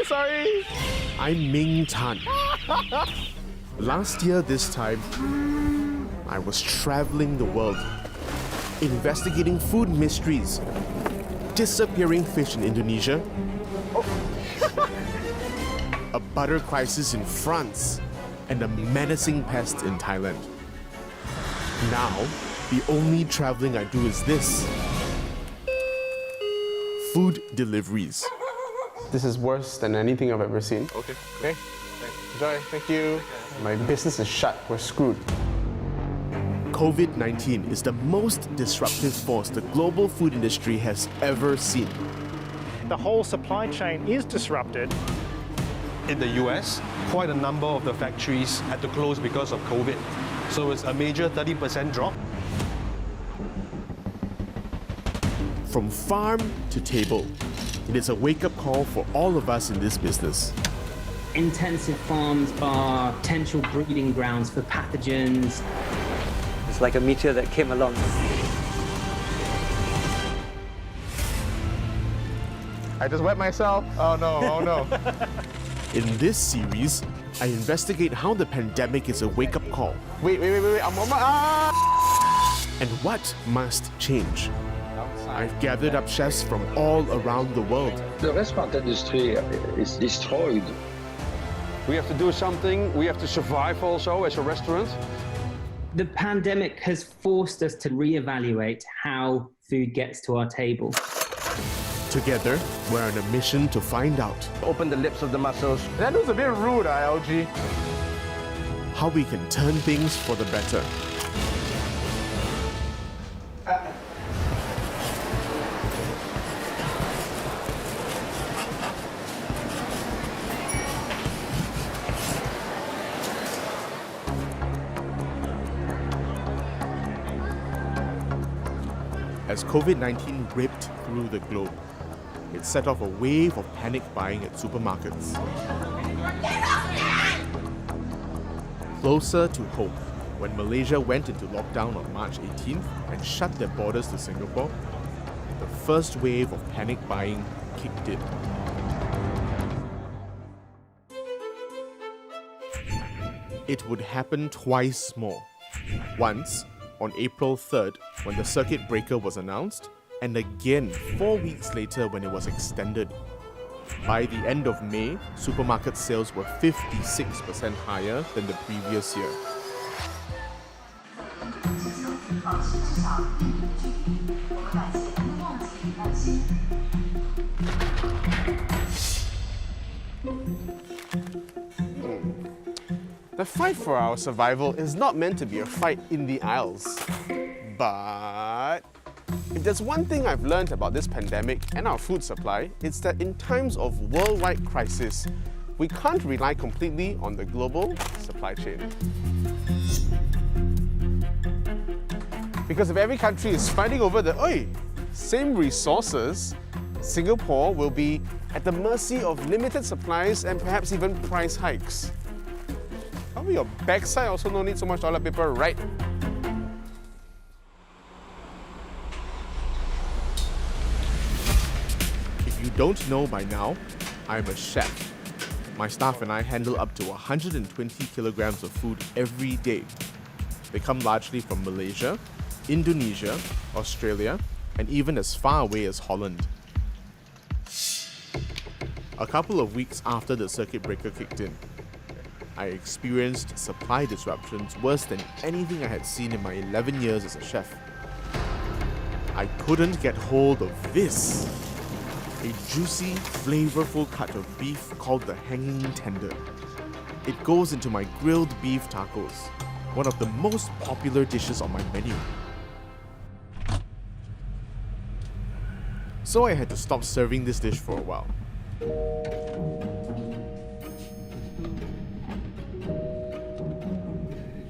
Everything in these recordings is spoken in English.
sorry. I'm Ming Tan. Last year this time, I was traveling the world, investigating food mysteries, disappearing fish in Indonesia, a butter crisis in France, and a menacing pest in Thailand. Now, the only traveling I do is this: food deliveries. This is worse than anything I've ever seen. Okay. Enjoy, thank you. My business is shut, we're screwed. COVID-19 is the most disruptive force the global food industry has ever seen. The whole supply chain is disrupted. In the US, quite a number of the factories had to close because of COVID. So it's a major 30% drop. From farm to table, it is a wake-up call for all of us in this business. Intensive farms are potential breeding grounds for pathogens. It's like a meteor that came along. I just wet myself. Oh no. In this series, I investigate how the pandemic is a wake-up call Wait, and what must change. I've gathered up chefs from all around the world. The restaurant industry is destroyed. We have to do something, we have to survive also as a restaurant. The pandemic has forced us to reevaluate how food gets to our table. Together, we're on a mission to find out Open the lips of the mussels. that was a bit rude, LG. how we can turn things for the better. As COVID-19 ripped through the globe, it set off a wave of panic buying at supermarkets. Closer to home, when Malaysia went into lockdown on March 18th and shut their borders to Singapore, the first wave of panic buying kicked in. It would happen twice more. Once, on April 3rd, when the circuit breaker was announced, and again 4 weeks later when it was extended. By the end of May, supermarket sales were 56% higher than the previous year. The fight for our survival is not meant to be a fight in the aisles. But if there's one thing I've learned about this pandemic and our food supply, it's that in times of worldwide crisis, we can't rely completely on the global supply chain. Because if every country is fighting over the same resources, Singapore will be at the mercy of limited supplies and perhaps even price hikes. Probably your backside also no need so much toilet paper, right? If you don't know by now, I'm a chef. My staff and I handle up to 120 kilograms of food every day. They come largely from Malaysia, Indonesia, Australia, and even as far away as Holland. A couple of weeks after the circuit breaker kicked in, I experienced supply disruptions worse than anything I had seen in my 11 years as a chef. I couldn't get hold of this, a juicy, flavorful cut of beef called the hanging tender. It goes into my grilled beef tacos, one of the most popular dishes on my menu. So I had to stop serving this dish for a while.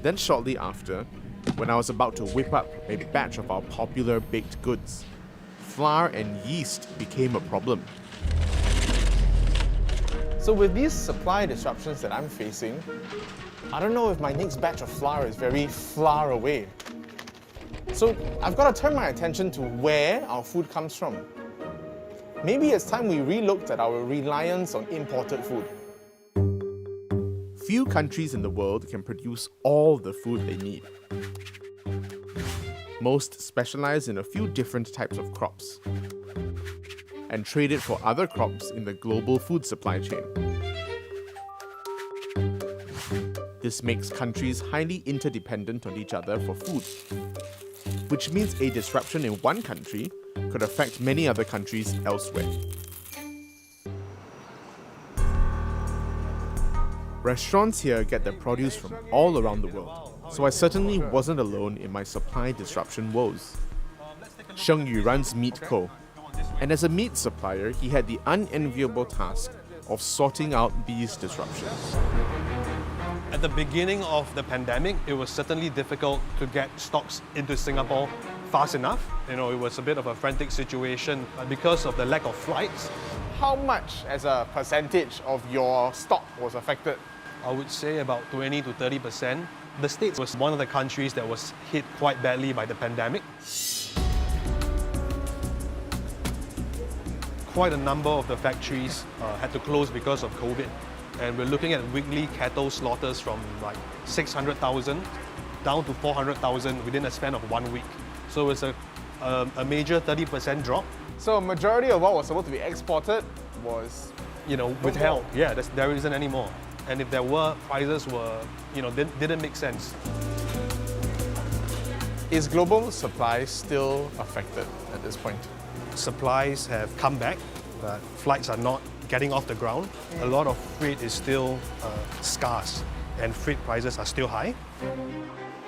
Then shortly after, when I was about to whip up a batch of our popular baked goods, flour and yeast became a problem. So with these supply disruptions that I'm facing, I don't know if my next batch of flour is very far away. So I've got to turn my attention to where our food comes from. maybe it's time we relooked at our reliance on imported food. Few countries in the world can produce all the food they need. Most specialize in a few different types of crops and trade it for other crops in the global food supply chain. This makes countries highly interdependent on each other for food, which means a disruption in one country could affect many other countries elsewhere. Restaurants here get their produce from all around the world, so I certainly wasn't alone in my supply disruption woes. Sheng Yu runs Meat Co., and as a meat supplier, he had the unenviable task of sorting out these disruptions. At the beginning of the pandemic, it was certainly difficult to get stocks into Singapore fast enough. It was a bit of a frantic situation because of the lack of flights. How much as a percentage of your stock was affected? I would say about 20 to 30%. The States was one of the countries that was hit quite badly by the pandemic. Quite a number of the factories had to close because of COVID. And we're looking at weekly cattle slaughters from like 600,000 down to 400,000 within a span of 1 week. So it's a major 30% drop. So a majority of what was supposed to be exported was, withheld. Yeah, there isn't any more. And if there were, prices were, didn't make sense. Is global supply still affected at this point? Supplies have come back, but flights are not getting off the ground. A lot of freight is still scarce, and freight prices are still high.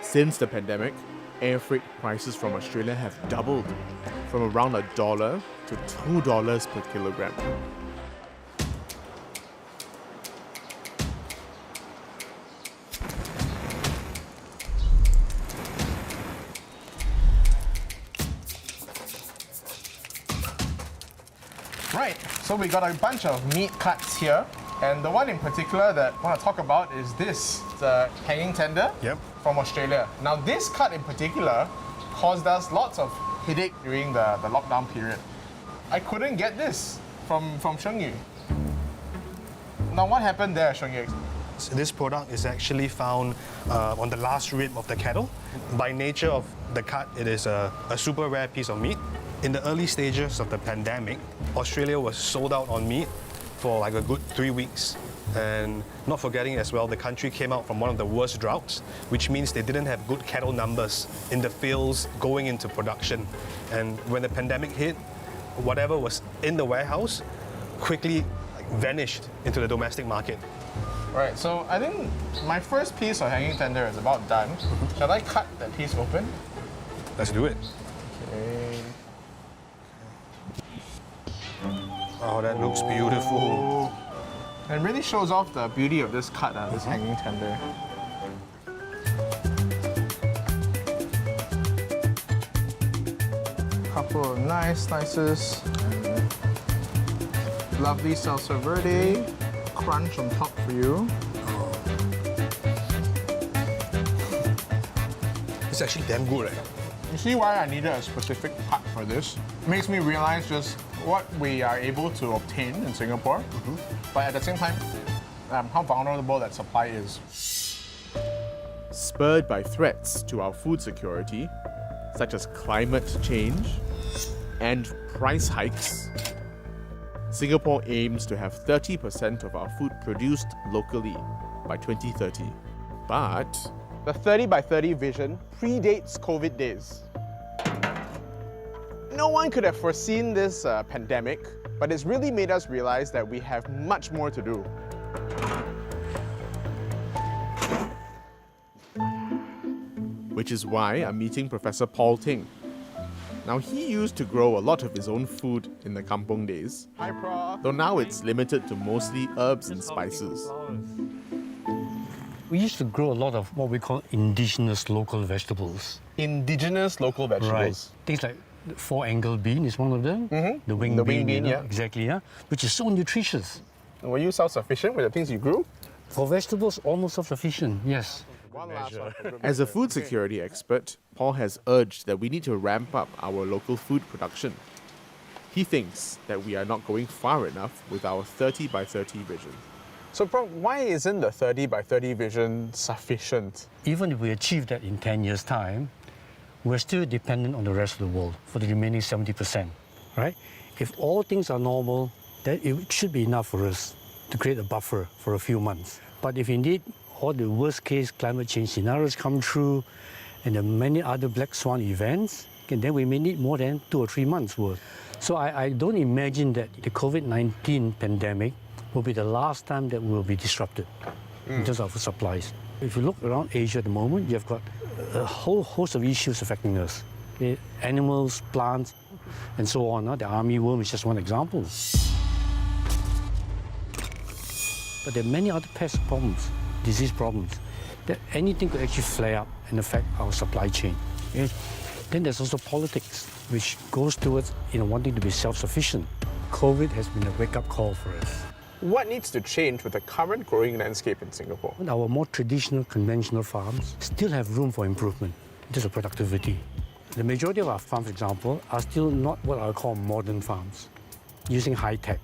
Since the pandemic, air freight prices from Australia have doubled, from around $1 to $2 per kilogram. Right, so we got a bunch of meat cuts here, and the one in particular that I want to talk about is this, the hanging tender from Australia. Now this cut in particular caused us lots of headache during the lockdown period. I couldn't get this from Sheng Yu. Now what happened there, Sheng Yu? So this product is actually found on the last rib of the cattle. By nature of the cut, it is a super rare piece of meat. In the early stages of the pandemic, Australia was sold out on meat for like a good 3 weeks. And not forgetting as well, the country came out from one of the worst droughts, which means they didn't have good cattle numbers in the fields going into production. And when the pandemic hit, whatever was in the warehouse quickly vanished into the domestic market. Right, so I think my first piece of hanging tender is about done. Shall I cut that piece open? Let's do it. Okay. Oh, that looks beautiful. It really shows off the beauty of this cut, this hanging tender. Couple of nice slices. Lovely salsa verde. Crunch on top for you. It's actually damn good. You see why I needed a specific cut for this? It makes me realize just what we are able to obtain in Singapore, but at the same time, how vulnerable that supply is. Spurred by threats to our food security, such as climate change and price hikes, Singapore aims to have 30% of our food produced locally by 2030. But the 30 by 30 vision predates COVID days. No one could have foreseen this pandemic, but it's really made us realize that we have much more to do. which is why I'm meeting Professor Paul Ting. Now, he used to grow a lot of his own food in the kampong days, Hi, Prof. though now it's limited to mostly herbs and spices. We used to grow a lot of what we call indigenous local vegetables. Indigenous local vegetables. Things like the four-angle bean is one of them. The wing The bean, wing bean, yeah. exactly, yeah, which is so nutritious. Were you self-sufficient with the things you grew? For vegetables, almost self-sufficient, yes. One last one. As a food security expert, Paul has urged that we need to ramp up our local food production. He thinks that we are not going far enough with our 30 by 30 vision. So, Prof, why isn't the 30 by 30 vision sufficient? Even if we achieve that in 10 years' time, we're still dependent on the rest of the world for the remaining 70%, right? If all things are normal, then it should be enough for us to create a buffer for a few months. But if indeed all the worst case climate change scenarios come true and there are many other black swan events, then we may need more than 2 or 3 months worth. So I don't imagine that the COVID-19 pandemic will be the last time that we'll be disrupted in terms of supplies. If you look around Asia at the moment, you've got a whole host of issues affecting us. Animals, plants, and so on. The army worm is just one example. But there are many other pest problems, disease problems, that anything could actually flare up and affect our supply chain. Then there's also politics, which goes towards wanting to be self-sufficient. COVID has been a wake-up call for us. What needs to change with the current growing landscape in Singapore? Our more traditional, conventional farms still have room for improvement in terms of productivity. The majority of our farms, for example, are still not what I call modern farms, using high-tech.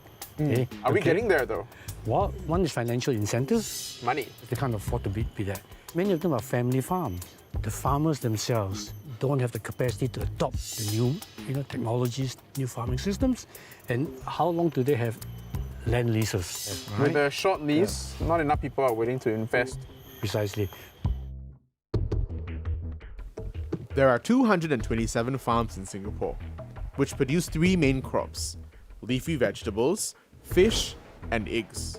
Are we getting there, though? Well, one is financial incentives. Money. They can't afford to be that. Many of them are family farms. The farmers themselves don't have the capacity to adopt the new technologies, new farming systems. And how long do they have land leases? Right? With a short lease, not enough people are willing to invest. Precisely. There are 227 farms in Singapore, which produce 3 main crops: leafy vegetables, fish, and eggs.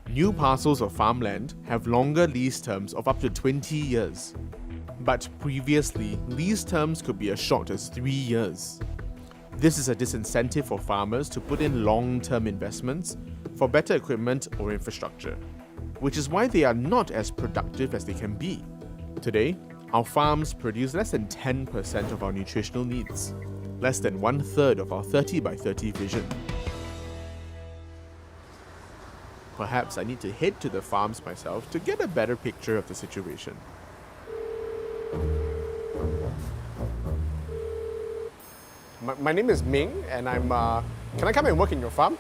New parcels of farmland have longer lease terms of up to 20 years. But previously, lease terms could be as short as 3 years. This is a disincentive for farmers to put in long-term investments for better equipment or infrastructure, which is why they are not as productive as they can be. Today, our farms produce less than 10% of our nutritional needs, less than 1/3 of our 30 by 30 vision. Perhaps I need to head to the farms myself to get a better picture of the situation. My name is Ming, and I'm. Can I come and work in your farm?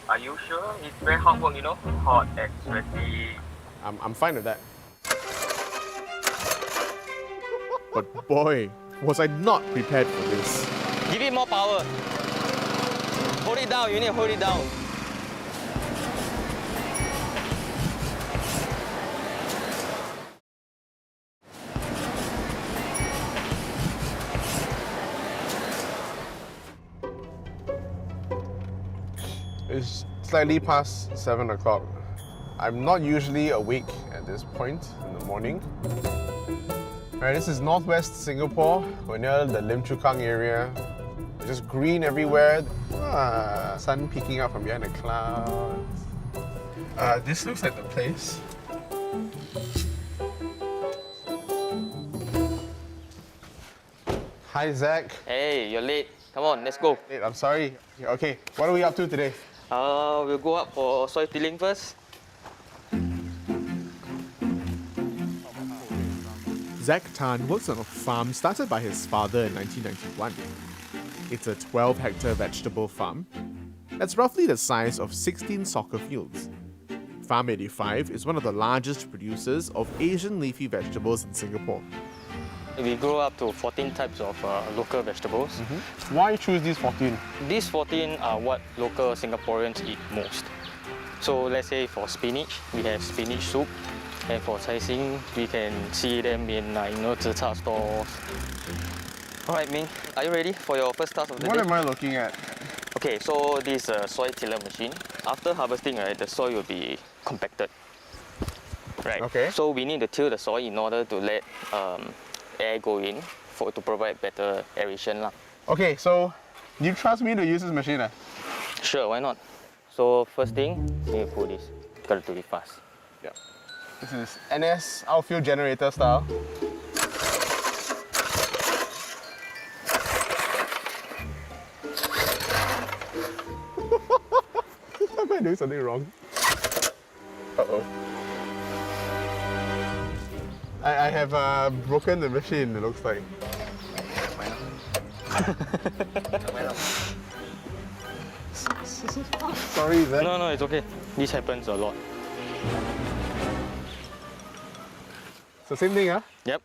Are you sure? It's very hard work, hot and sweaty. I'm fine with that. But boy, was I not prepared for this. Give it more power. Hold it down, you need to hold it down. It's slightly past 7 o'clock. I'm not usually awake at this point in the morning. Alright, this is northwest Singapore. We're near the Lim Chu Kang area. Just green everywhere. Sun peeking out from behind the clouds. This looks like the place. Hi, Zach. Hey, you're late. Come on, let's go. Hey, I'm sorry. Okay, what are we up to today? We'll go up for soy tilling first. Zach Tan works on a farm started by his father in 1991. It's a 12-hectare vegetable farm that's roughly the size of 16 soccer fields. Farm 85 is one of the largest producers of Asian leafy vegetables in Singapore. We grow up to 14 types of local vegetables. Why choose these 14? These 14 are what local Singaporeans eat most. So let's say for spinach, we have spinach soup. And for Cai Xing, we can see them in zi cha stores. Alright Ming, are you ready for your first task of the day? What am I looking at? Okay, so this is a soy tiller machine. After harvesting, right, the soil will be compacted. Right. Okay. So we need to till the soil in order to let air go in to provide better aeration. Okay, so you trust me to use this machine? Sure, why not? So first thing, you need to pull this. Got to do it fast. Yeah. This is NS outfield generator style. Am I doing something wrong? Uh-oh. I have broken the machine, it looks like. sorry, Zach. No, it's okay. This happens a lot. So same thing, huh? Yep.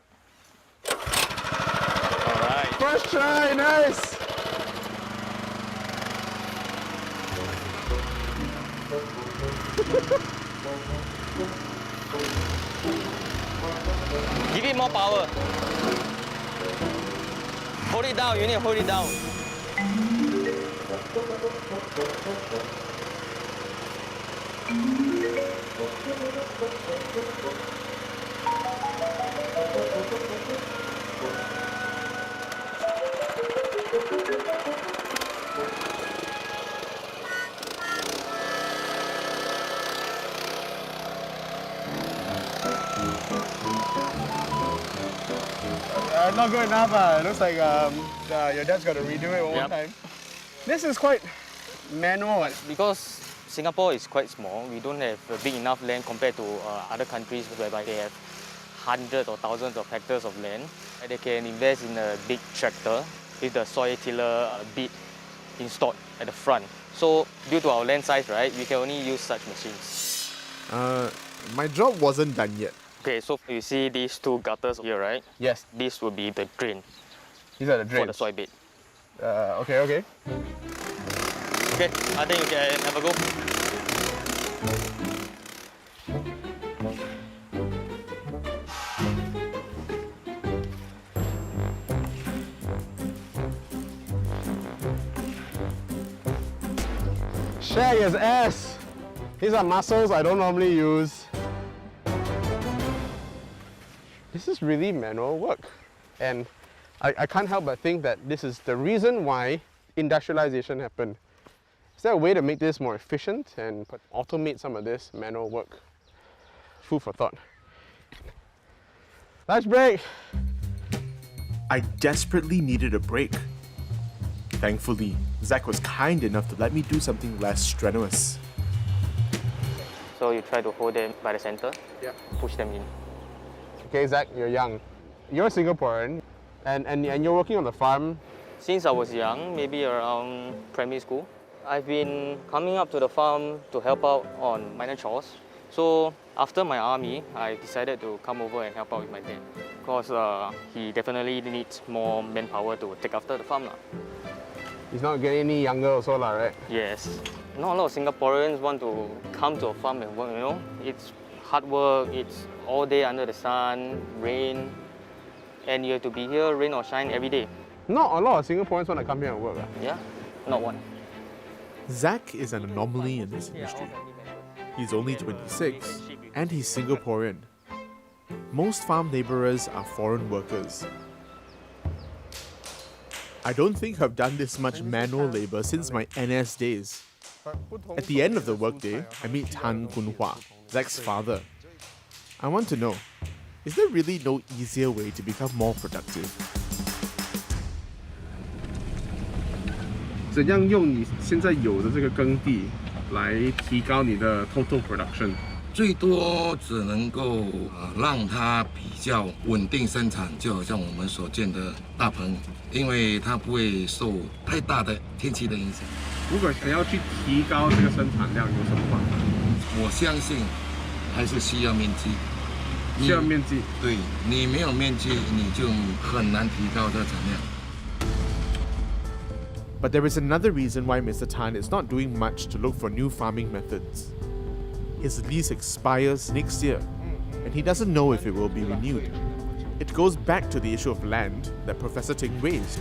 Alright. First try, nice! Give it more power. Hold it down, you need to hold it down. Not good enough. It looks like your dad's got to redo it one more time. This is quite manual. Because Singapore is quite small, we don't have a big enough land compared to other countries whereby they have hundreds or thousands of hectares of land. They can invest in a big tractor with the soy tiller bit installed at the front. So due to our land size, right, we can only use such machines. My job wasn't done yet. Okay, so you see these two gutters here, right? Yes. This will be the drain These are the drains. for the soy bed. Okay. Okay, I think you can have a go. Shag his ass. These are mussels I don't normally use. This is really manual work. And I can't help but think that this is the reason why industrialization happened. Is there a way to make this more efficient and automate some of this manual work? Food for thought. Lunch break! I desperately needed a break. Thankfully, Zach was kind enough to let me do something less strenuous. So you try to hold them by the center, push them in. Okay, Zach, you're young. You're a Singaporean, and you're working on the farm. Since I was young, maybe around primary school, I've been coming up to the farm to help out on minor chores. So after my army, I decided to come over and help out with my dad because he definitely needs more manpower to take after the farm. He's not getting any younger also, right? Yes. Not a lot of Singaporeans want to come to a farm and work, you know. It's hard work, it's all day under the sun, rain, and you have to be here, rain or shine, every day. Not a lot of Singaporeans want to come here and work. Yeah, not one. Zach is an anomaly in this industry. He's only 26 and he's Singaporean. Most farm labourers are foreign workers. I don't think I've done this much manual labour since my NS days. At the end of the workday, I meet Tan Kun Hua, Zach's father. I want to know, is there really no easier way to become more productive? 怎样用你现在有的这个耕地来提高你的 total production？ 最多只能够让它比较稳定生产，就好像我们所见的大棚，因为它不会受太大的天气的影响。如果想要去提高这个生产量，有什么办法？我相信还是需要面积。需要面积。对，你没有面积，你就很难提高这产量。 But there is another reason why Mr. Tan is not doing much to look for new farming methods. His lease expires next year, and he doesn't know if it will be renewed. It goes back to the issue of land that Professor Ting raised.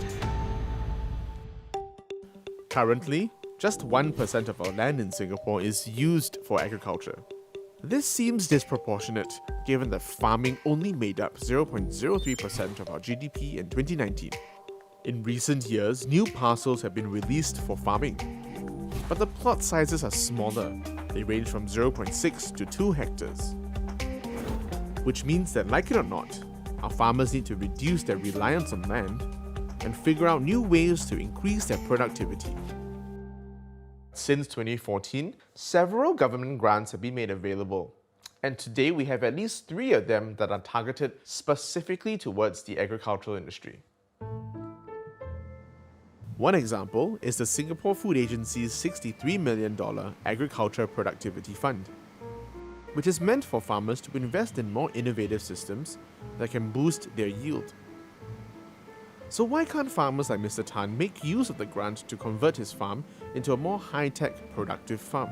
Currently, just 1% of our land in Singapore is used for agriculture. This seems disproportionate, given that farming only made up 0.03% of our GDP in 2019. In recent years, new parcels have been released for farming. But the plot sizes are smaller. They range from 0.6 to 2 hectares. Which means that, like it or not, our farmers need to reduce their reliance on land and figure out new ways to increase their productivity. Since 2014, several government grants have been made available. And today we have at least 3 of them that are targeted specifically towards the agricultural industry. One example is the Singapore Food Agency's $63 million Agriculture Productivity Fund, which is meant for farmers to invest in more innovative systems that can boost their yield. So why can't farmers like Mr. Tan make use of the grant to convert his farm into a more high-tech, productive farm?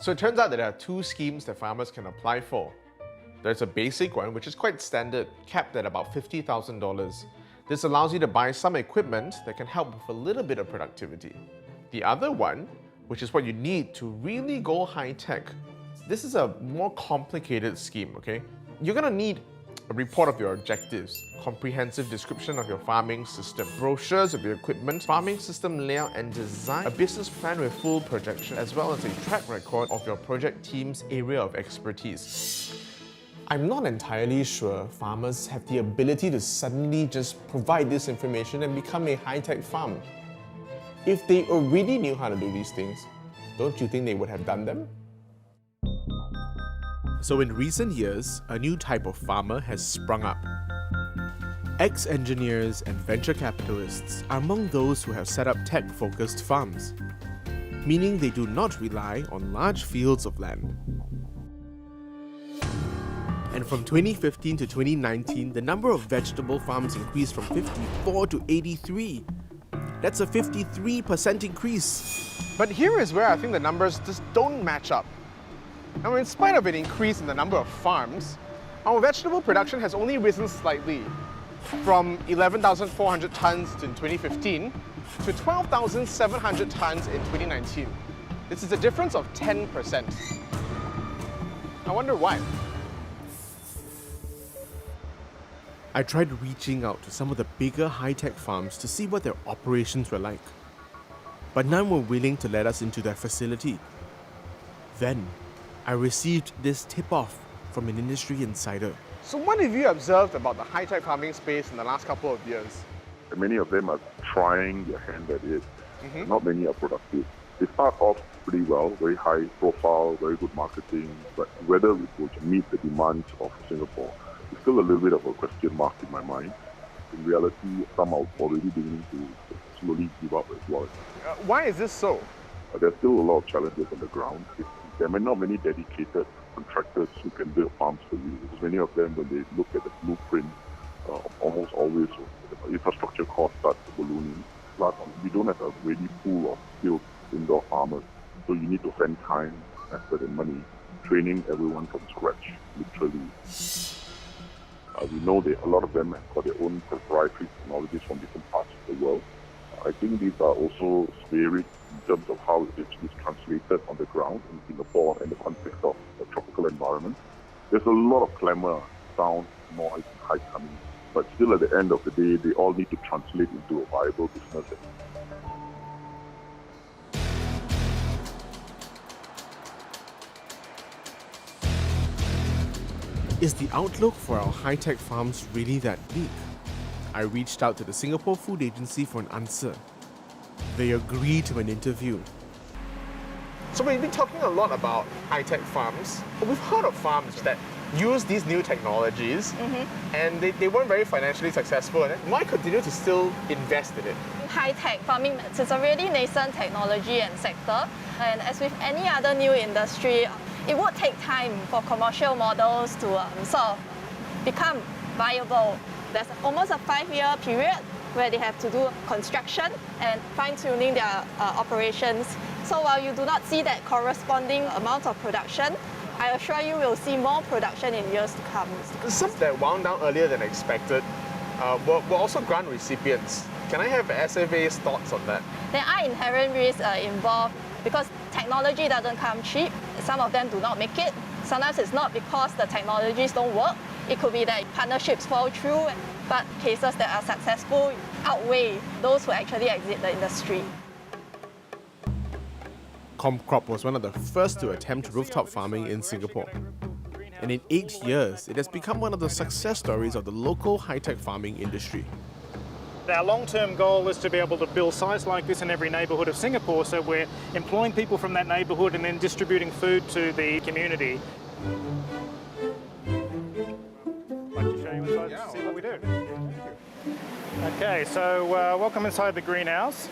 So it turns out that there are two schemes that farmers can apply for. There's a basic one, which is quite standard, capped at about $50,000. This allows you to buy some equipment that can help with a little bit of productivity. The other one, which is what you need to really go high-tech, this is a more complicated scheme, okay? You're gonna need a report of your objectives, comprehensive description of your farming system, brochures of your equipment, farming system layout and design, a business plan with full projection, as well as a track record of your project team's area of expertise. I'm not entirely sure farmers have the ability to suddenly just provide this information and become a high-tech farm. If they already knew how to do these things, don't you think they would have done them? So in recent years, a new type of farmer has sprung up. Ex-engineers and venture capitalists are among those who have set up tech-focused farms, meaning they do not rely on large fields of land. And from 2015 to 2019, the number of vegetable farms increased from 54 to 83. That's a 53% increase. But here is where I think the numbers just don't match up. Now, in spite of an increase in the number of farms, our vegetable production has only risen slightly, from 11,400 tons in 2015 to 12,700 tons in 2019. This is a difference of 10%. I wonder why. I tried reaching out to some of the bigger high-tech farms to see what their operations were like, but none were willing to let us into their facility. Then, I received this tip-off from an industry insider. So what have you observed about the high-tech farming space in the last couple of years? Many of them are trying their hand at it. Not many are productive. They start off pretty well, very high profile, very good marketing, but whether it will meet the demands of Singapore is still a little bit of a question mark in my mind. In reality, some are already beginning to slowly give up as well. Why is this so? There's still a lot of challenges on the ground. There are not many dedicated contractors who can build farms for you. Because many of them, when they look at the blueprint, almost always infrastructure costs start ballooning. Plus, we don't have a ready pool of skilled indoor farmers. So you need to spend time, effort and money training everyone from scratch, literally. We know that a lot of them have got their own proprietary technologies from different parts of the world. I think these are also varied in terms of how it is translated on the ground in Singapore and the context of a tropical environment. There's a lot of clamour, sound, noise, and hype coming, but still at the end of the day, they all need to translate into a viable business. Is the outlook for our high-tech farms really that bleak? I reached out to the Singapore Food Agency for an answer. They agreed to an interview. So we've been talking a lot about high-tech farms. We've heard of farms that use these new technologies and they weren't very financially successful. And why continue to still invest in it? High-tech farming is a really nascent technology and sector. And as with any other new industry, it would take time for commercial models to sort of become viable. There's almost a 5-year period where they have to do construction and fine-tuning their operations. So while you do not see that corresponding amount of production, I assure you will see more production in years to come. Some that wound down earlier than expected were also grant recipients. Can I have SFA's thoughts on that? There are inherent risks involved because technology doesn't come cheap. Some of them do not make it. Sometimes it's not because the technologies don't work. It could be that partnerships fall through, but cases that are successful outweigh those who actually exit the industry. Comcrop was one of the first to attempt rooftop farming in Singapore. And in 8 years, it has become one of the success stories of the local high-tech farming industry. Our long-term goal is to be able to build sites like this in every neighbourhood of Singapore, so we're employing people from that neighbourhood and then distributing food to the community. I'd like to show you inside to see what we do. Okay, so welcome inside the greenhouse.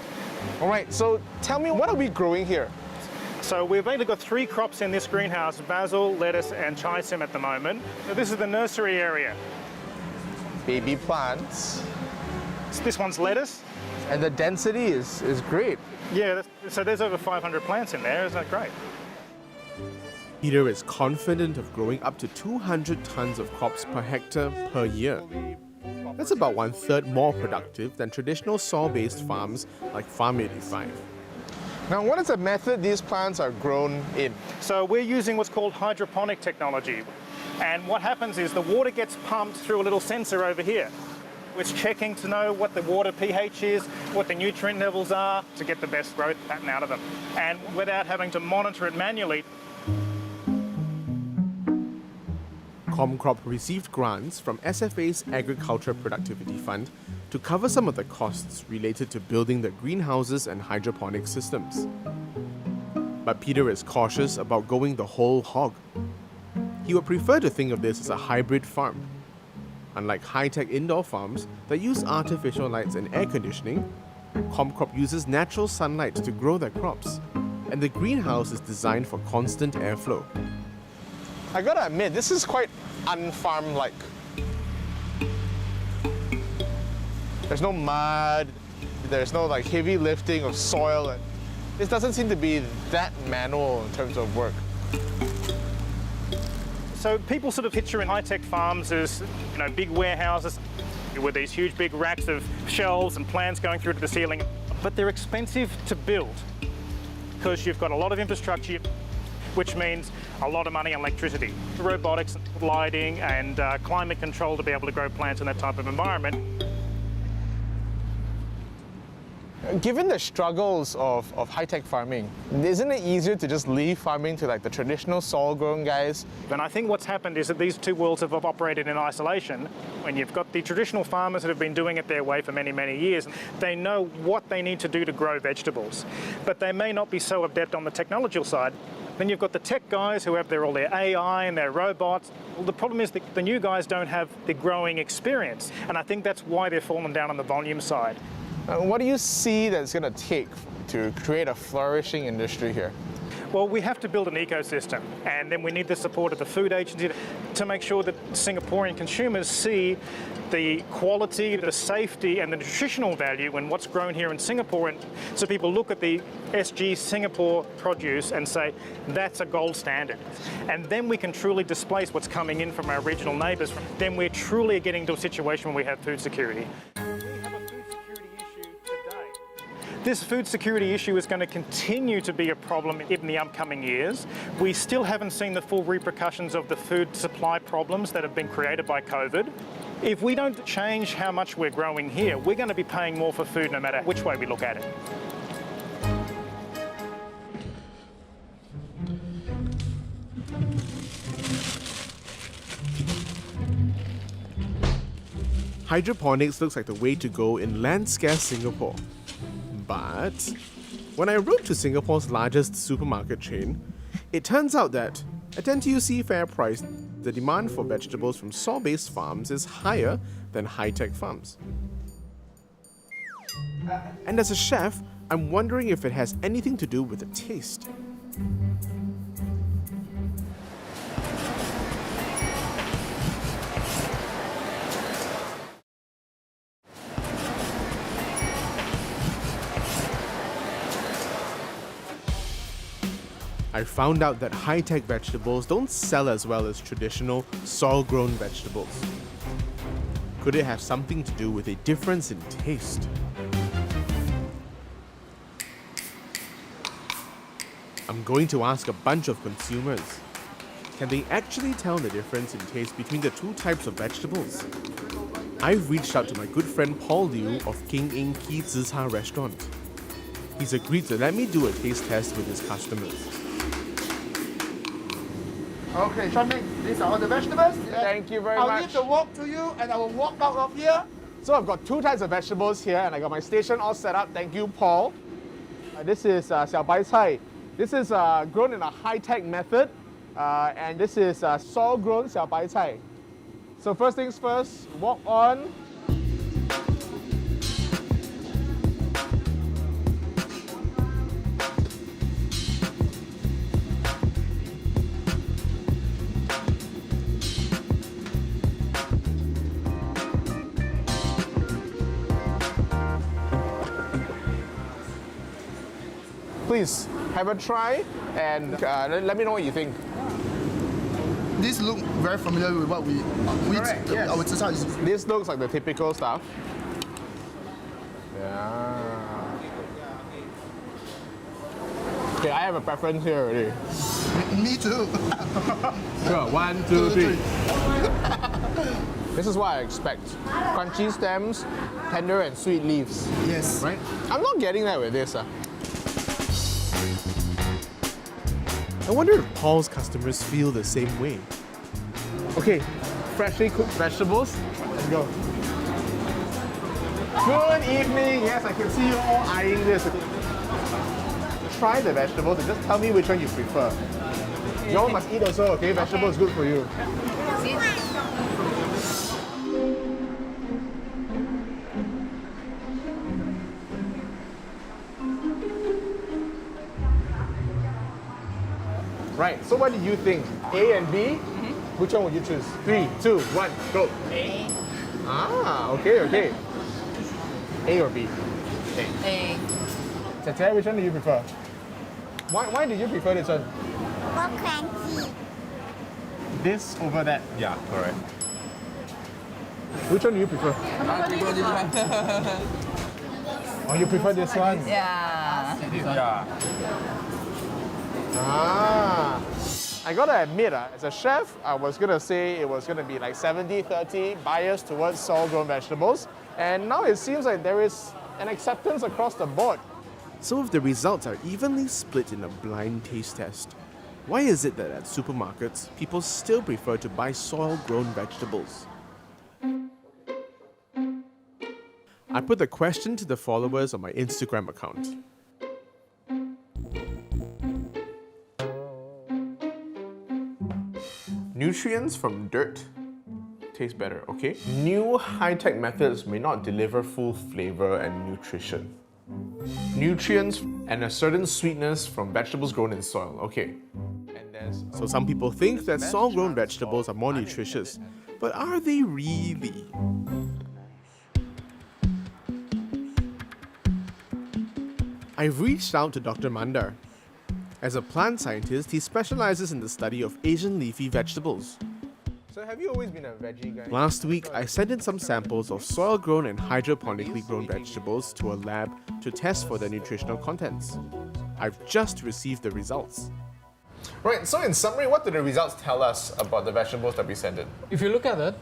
All right, so tell me, what are we growing here? So we've only got 3 crops in this greenhouse: basil, lettuce and chisim at the moment. So this is the nursery area. Baby plants. So this one's lettuce. And the density is great. Yeah, so there's over 500 plants in there. Isn't that great? Peter is confident of growing up to 200 tons of crops per hectare per year. That's about 1/3 more productive than traditional soil-based farms like Farm 85. Now, what is the method these plants are grown in? So we're using what's called hydroponic technology. And what happens is the water gets pumped through a little sensor over here. It's checking to know what the water pH is, what the nutrient levels are, to get the best growth pattern out of them. And without having to monitor it manually. Comcrop received grants from SFA's Agriculture Productivity Fund to cover some of the costs related to building the greenhouses and hydroponic systems. But Peter is cautious about going the whole hog. He would prefer to think of this as a hybrid farm. Unlike high-tech indoor farms that use artificial lights and air conditioning, Comcrop uses natural sunlight to grow their crops, and the greenhouse is designed for constant airflow. I gotta admit, this is quite unfarm-like. There's no mud, there's no like heavy lifting of soil. And this doesn't seem to be that manual in terms of work. So people sort of picture in high-tech farms as, big warehouses with these huge big racks of shelves and plants going through to the ceiling. But they're expensive to build because you've got a lot of infrastructure, which means a lot of money on electricity, robotics, lighting and climate control to be able to grow plants in that type of environment. Given the struggles of high-tech farming, isn't it easier to just leave farming to like the traditional soil-grown guys? And I think what's happened is that these two worlds have operated in isolation. When you've got the traditional farmers that have been doing it their way for many, many years, they know what they need to do to grow vegetables, but they may not be so adept on the technological side. Then you've got the tech guys who have all their AI and their robots. Well, the problem is that the new guys don't have the growing experience, and I think that's why they're falling down on the volume side. What do you see that's going to take to create a flourishing industry here? Well, we have to build an ecosystem, and then we need the support of the food agency to make sure that Singaporean consumers see the quality, the safety and the nutritional value in what's grown here in Singapore. And so people look at the SG Singapore produce and say, that's a gold standard. And then we can truly displace what's coming in from our regional neighbours. Then we're truly getting to a situation where we have food security. This food security issue is going to continue to be a problem in the upcoming years. We still haven't seen the full repercussions of the food supply problems that have been created by COVID. If we don't change how much we're growing here, we're going to be paying more for food no matter which way we look at it. Hydroponics looks like the way to go in land-scarce Singapore. But when I wrote to Singapore's largest supermarket chain, it turns out that at NTUC fair price, the demand for vegetables from soil-based farms is higher than high-tech farms. And as a chef, I'm wondering if it has anything to do with the taste. I found out that high-tech vegetables don't sell as well as traditional soil-grown vegetables. Could it have something to do with a difference in taste? I'm going to ask a bunch of consumers. Can they actually tell the difference in taste between the two types of vegetables? I've reached out to my good friend Paul Liu of King Ing Ki Zi Cha restaurant. He's agreed to let me do a taste test with his customers. Okay, Sean Ming, these are all the vegetables. Thank you very I'll much. leave the wok to you and I will walk out of here. So I've got two types of vegetables here and I got my station all set up. Thank you, Paul. This is xiao bai cai. This is grown in a high-tech method. And this is soil-grown xiao bai cai. So first things first, wok on. Please have a try and let me know what you think. This look very familiar with what we Correct, yes. our zhi is. This looks like the typical stuff. Yeah. Okay, I have a preference here already. Me too. Sure, 1, 2, 3. This is what I expect. Crunchy stems, tender and sweet leaves. Yes. Right? I'm not getting that with this. I wonder if Paul's customers feel the same way. Okay, freshly cooked vegetables. Let's go. Good evening. Yes, I can see you all eyeing this. Try the vegetables and just tell me which one you prefer. You all must eat also, okay? Vegetable is good for you. Right, so what do you think? A and B? Which one would you choose? 3, 2, 1, go. A. Ah, okay. A or B? A. Tete, which one do you prefer? Why do you prefer this one? More crunchy. This over that? Yeah, correct. Which one do you prefer? Oh, you prefer this one? Yeah. Ah. I gotta admit, as a chef, I was gonna say it was gonna be like 70-30 bias towards soil-grown vegetables. And now it seems like there is an acceptance across the board. So if the results are evenly split in a blind taste test, why is it that at supermarkets, people still prefer to buy soil-grown vegetables? I put the question to the followers on my Instagram account. Nutrients from dirt taste better, okay? New high-tech methods may not deliver full flavor and nutrition. Nutrients and a certain sweetness from vegetables grown in soil, okay? So some people think that soil-grown vegetables are more nutritious, but are they really? I've reached out to Dr. Mandar. As a plant scientist, he specializes in the study of Asian leafy vegetables. So have you always been a veggie guy? Last week, I sent in some samples of soil-grown and hydroponically grown vegetables to a lab to test for their nutritional contents. I've just received the results. Right, so in summary, what do the results tell us about the vegetables that we sent in? If you look at it,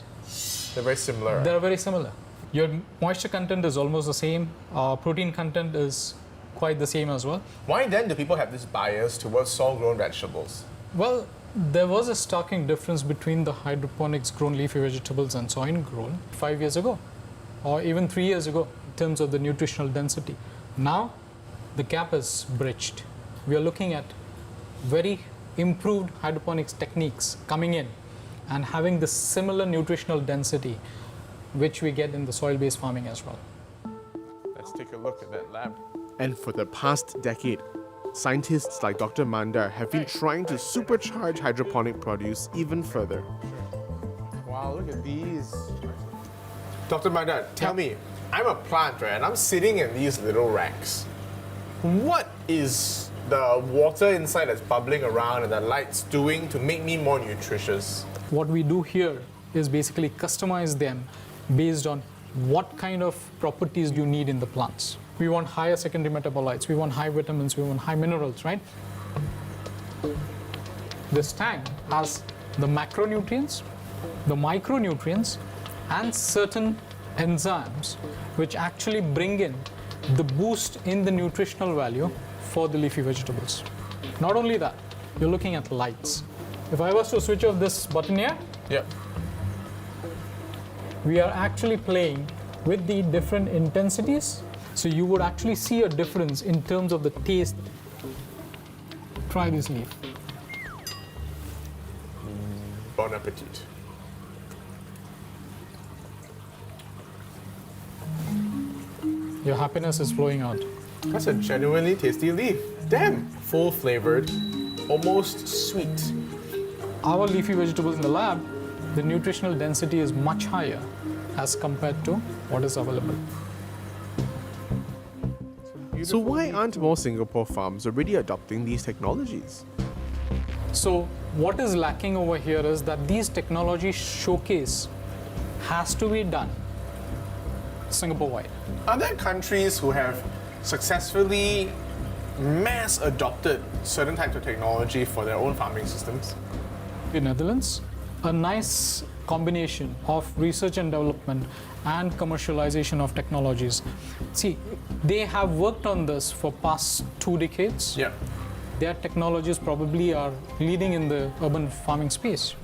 they're very similar. They're very similar. Your moisture content is almost the same. Protein content is quite the same as well. Why then do people have this bias towards soil-grown vegetables? Well, there was a starking difference between the hydroponics grown leafy vegetables and soil grown 5 years ago, or even 3 years ago, in terms of the nutritional density. Now, the gap is bridged. We are looking at very improved hydroponics techniques coming in and having the similar nutritional density which we get in the soil-based farming as well. Let's take a look at that lab. And for the past decade, scientists like Dr. Mandar have been trying to supercharge hydroponic produce even further. Wow, look at these. Dr. Mandar, tell me, I'm a plant, right? And I'm sitting in these little racks. What is the water inside that's bubbling around and the lights doing to make me more nutritious? What we do here is basically customize them based on what kind of properties you need in the plants. We want higher secondary metabolites, we want high vitamins, we want high minerals, right? This tank has the macronutrients, the micronutrients, and certain enzymes which actually bring in the boost in the nutritional value for the leafy vegetables. Not only that, you're looking at lights. If I was to switch off this button here, we are actually playing with the different intensities. So you would actually see a difference in terms of the taste. Try this leaf. Bon appetit. Your happiness is flowing out. That's a genuinely tasty leaf. Damn! Full flavored, almost sweet. Our leafy vegetables in the lab, the nutritional density is much higher as compared to what is available. So why aren't more Singapore farms already adopting these technologies? So what is lacking over here is that these technology showcase has to be done Singapore-wide. Are there countries who have successfully mass adopted certain types of technology for their own farming systems? The Netherlands, a nice combination of research and development and commercialization of technologies. See, they have worked on this for past 2 decades. Yeah. Their technologies probably are leading in the urban farming space.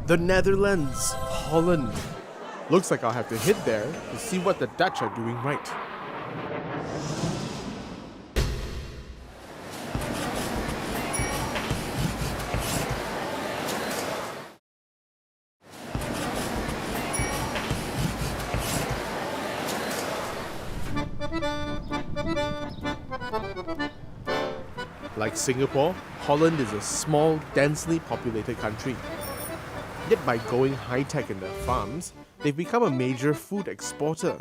The Netherlands, Holland. Looks like I'll have to hit there to see what the Dutch are doing right. Like Singapore, Holland is a small, densely populated country. Yet by going high-tech in their farms, they've become a major food exporter.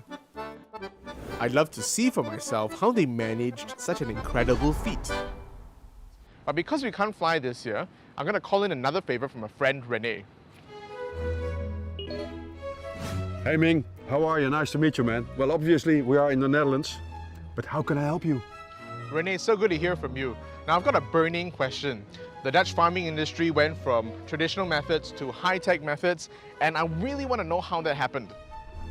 I'd love to see for myself how they managed such an incredible feat. But because we can't fly this year, I'm going to call in another favor from a friend, Rene. Hey Ming, how are you? Nice to meet you, man. Well, obviously we are in the Netherlands, but how can I help you? Rene, it's so good to hear from you. Now I've got a burning question. The Dutch farming industry went from traditional methods to high-tech methods, and I really want to know how that happened.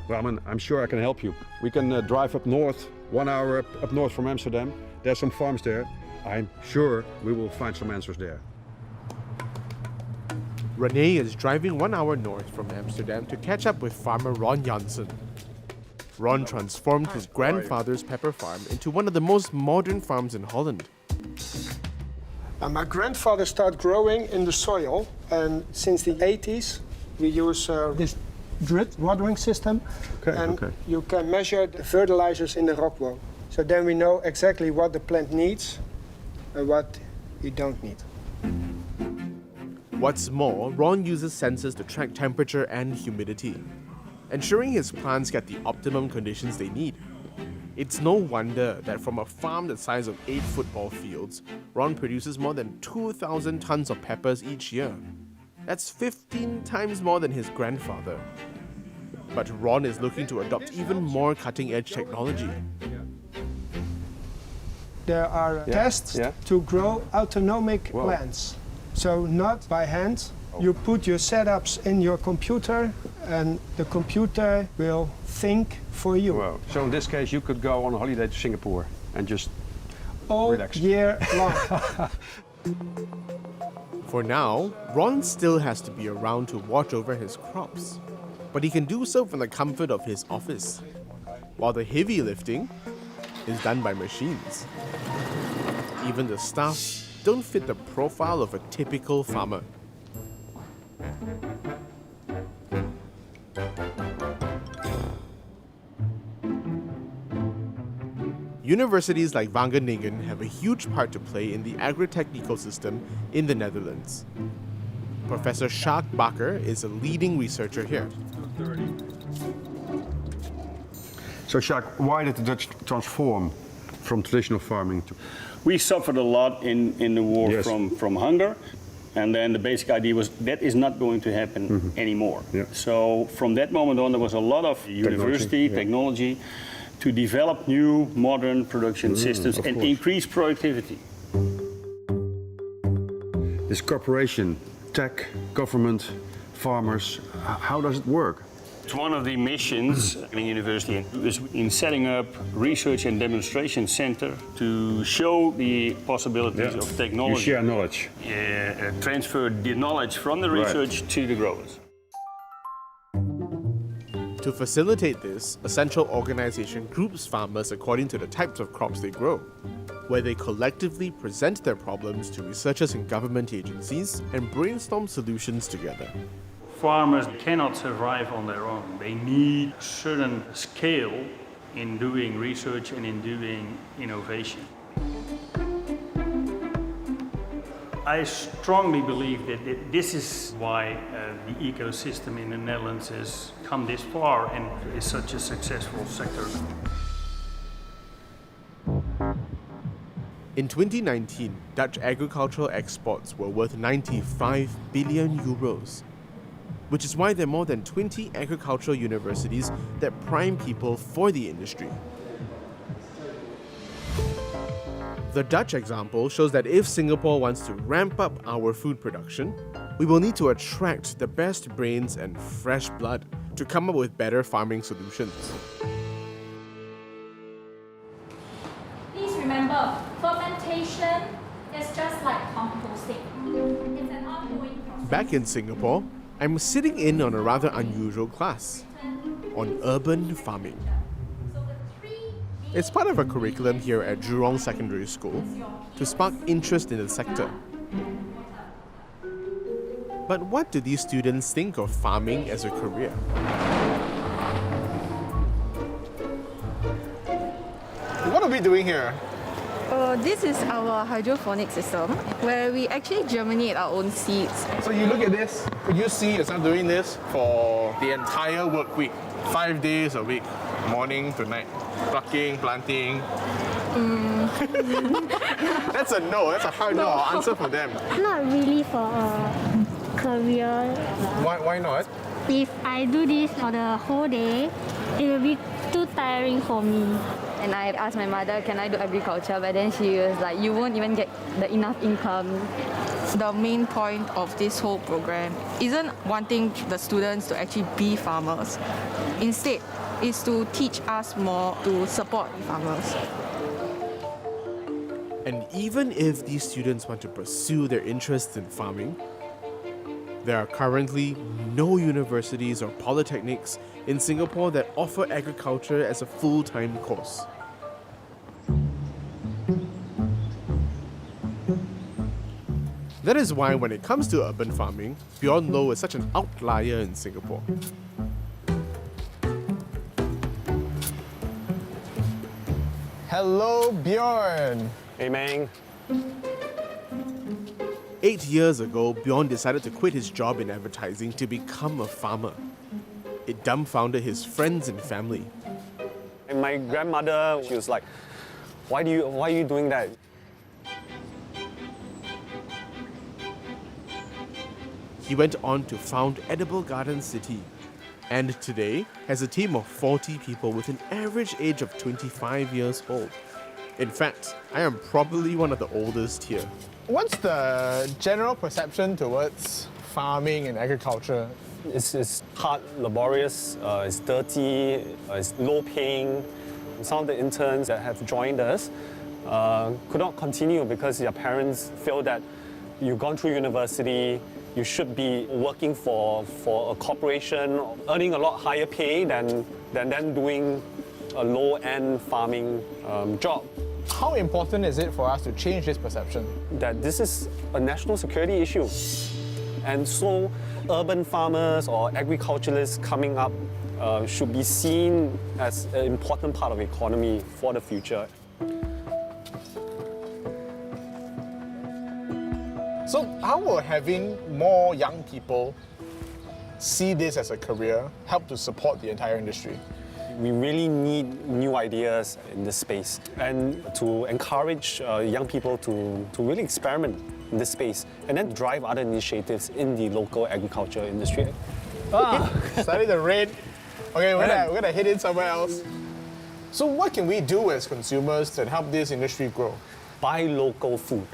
Well, man, I'm sure I can help you. We can drive up north, 1 hour up north from Amsterdam. There's some farms there. I'm sure we will find some answers there. Rene is driving 1 hour north from Amsterdam to catch up with farmer Ron Janssen. Ron transformed his grandfather's pepper farm into one of the most modern farms in Holland. My grandfather started growing in the soil, and since the 80s we use this drip watering system, and you can measure the fertilizers in the rock wall. So then we know exactly what the plant needs and what you don't need. What's more, Ron uses sensors to track temperature and humidity, ensuring his plants get the optimum conditions they need. It's no wonder that from a farm the size of 8 football fields, Ron produces more than 2,000 tons of peppers each year. That's 15 times more than his grandfather. But Ron is looking to adopt even more cutting-edge technology. There are tests to grow autonomic plants. So not by hand. You put your setups in your computer and the computer will think for you. Wow. So in this case you could go on a holiday to Singapore and just relax. All year long. For now, Ron still has to be around to watch over his crops, but he can do so from the comfort of his office, while the heavy lifting is done by machines. Even the staff don't fit the profile of a typical farmer. Universities like Wageningen have a huge part to play in the agri-tech ecosystem in the Netherlands. Professor Sjaak Bakker is a leading researcher here. So Sjaak, why did the Dutch transform from traditional farming to... We suffered a lot in the war from hunger, and then the basic idea was that is not going to happen anymore. So from that moment on there was a lot of technology to develop new modern production systems and increase productivity. This cooperation, tech, government, farmers, how does it work? It's one of the missions in the university is in setting up research and demonstration center to show the possibilities of technology. You share knowledge. Transfer the knowledge from the research to the growers. To facilitate this, a central organization groups farmers according to the types of crops they grow, where they collectively present their problems to researchers and government agencies and brainstorm solutions together. Farmers cannot survive on their own. They need a certain scale in doing research and in doing innovation. I strongly believe that this is why the ecosystem in the Netherlands has come this far and is such a successful sector. In 2019, Dutch agricultural exports were worth 95 billion euros, which is why there are more than 20 agricultural universities that prime people for the industry. The Dutch example shows that if Singapore wants to ramp up our food production, we will need to attract the best brains and fresh blood to come up with better farming solutions. Please remember, fermentation is just like composting. It's an ongoing process. Back in Singapore, I'm sitting in on a rather unusual class on urban farming. It's part of a curriculum here at Jurong Secondary School to spark interest in the sector. But what do these students think of farming as a career? What are we doing here? This is our hydroponic system where we actually germinate our own seeds. So you look at this, could you see yourself doing this for the entire work week? 5 days a week, morning to night, plucking, planting. That's a no, that's a hard no. I'll answer for them. Not really for a career. Why not? If I do this for the whole day, it will be too tiring for me. And I asked my mother, can I do agriculture? But then she was like, you won't even get enough income. The main point of this whole program isn't wanting the students to actually be farmers. Instead, is to teach us more to support farmers. And even if these students want to pursue their interests in farming, there are currently no universities or polytechnics in Singapore that offer agriculture as a full-time course. That is why when it comes to urban farming, Bjorn Low is such an outlier in Singapore. Hello, Bjorn. Hey, Ming. 8 years ago, Bjorn decided to quit his job in advertising to become a farmer. It dumbfounded his friends and family. And my grandmother, she was like, why are you doing that? He went on to found Edible Garden City, and today has a team of 40 people with an average age of 25 years old. In fact, I am probably one of the oldest here. What's the general perception towards farming and agriculture? It's hard, laborious, it's dirty, it's low paying. Some of the interns that have joined us could not continue because their parents feel that you've gone through university, you should be working for a corporation, earning a lot higher pay than doing a low-end farming job. How important is it for us to change this perception? That this is a national security issue. And so urban farmers or agriculturalists coming up should be seen as an important part of the economy for the future. So how will having more young people see this as a career help to support the entire industry? We really need new ideas in this space and to encourage young people to really experiment in this space and then drive other initiatives in the local agriculture industry. Starting to rain. Okay, we're gonna hit it somewhere else. So what can we do as consumers to help this industry grow? Buy local food.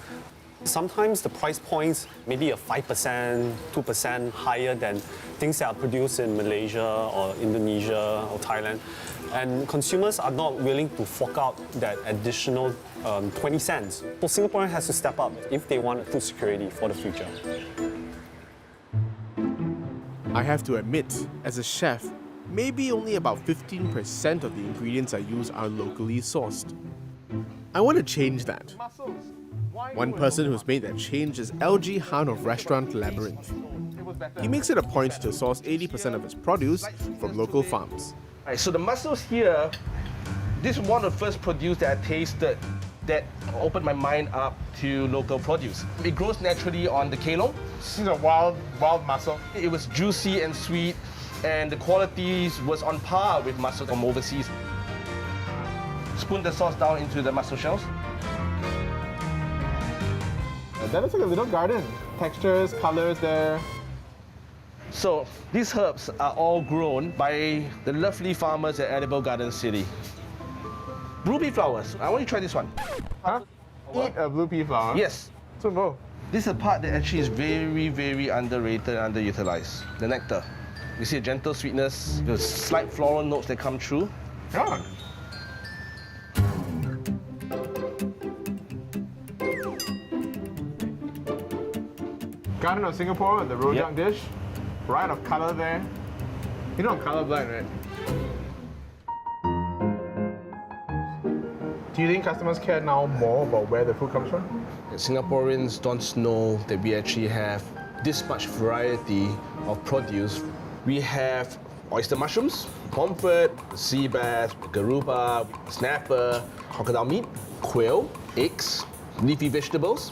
Sometimes the price points maybe a 5%, 2% higher than things that are produced in Malaysia or Indonesia or Thailand. And consumers are not willing to fork out that additional 20 cents. So Singaporeans has to step up if they want food security for the future. I have to admit, as a chef, maybe only about 15% of the ingredients I use are locally sourced. I want to change that. One person who's made that change is LG Han of restaurant Labyrinth. He makes it a point to source 80% of his produce from local farms. Right, so the mussels here, this is one of the first produce that I tasted that opened my mind up to local produce. It grows naturally on the Kelong. This is a wild mussel. It was juicy and sweet, and the qualities was on par with mussels from overseas. Spoon the sauce down into the mussel shells. that looks like a little garden. Textures, colors there. So these herbs are all grown by the lovely farmers at Edible Garden City. Blue pea flowers. I want you to try this one. Huh? Eat a blue pea flower? Yes. So go. This is a part that actually is very, very underrated and underutilized. The nectar. You see a gentle sweetness, the slight floral notes that come through. Yeah. Garden of Singapore, the rojak dish. Right of color there. You know I'm colorblind, right? Do you think customers care now more about where the food comes from? Singaporeans don't know that we actually have this much variety of produce. We have oyster mushrooms, pomfret, sea bass, garoupa, snapper, crocodile meat, quail, eggs, leafy vegetables.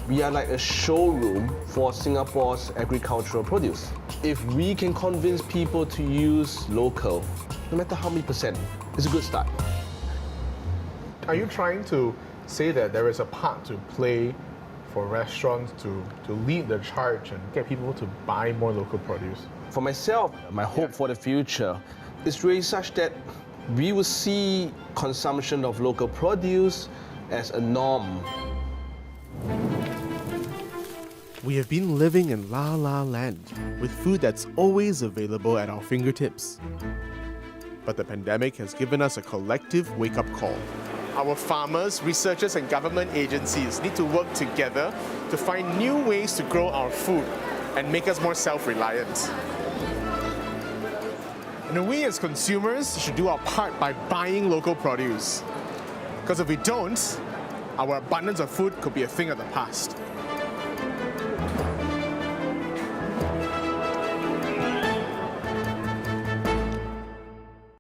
We are like a showroom for Singapore's agricultural produce. If we can convince people to use local, no matter how many percent, it's a good start. Are you trying to say that there is a part to play for restaurants to lead the charge and get people to buy more local produce? For myself, my hope for the future is really such that we will see consumption of local produce as a norm. We have been living in La La Land with food that's always available at our fingertips. But the pandemic has given us a collective wake-up call. Our farmers, researchers, and government agencies need to work together to find new ways to grow our food and make us more self-reliant. And we as consumers should do our part by buying local produce. Because if we don't, our abundance of food could be a thing of the past.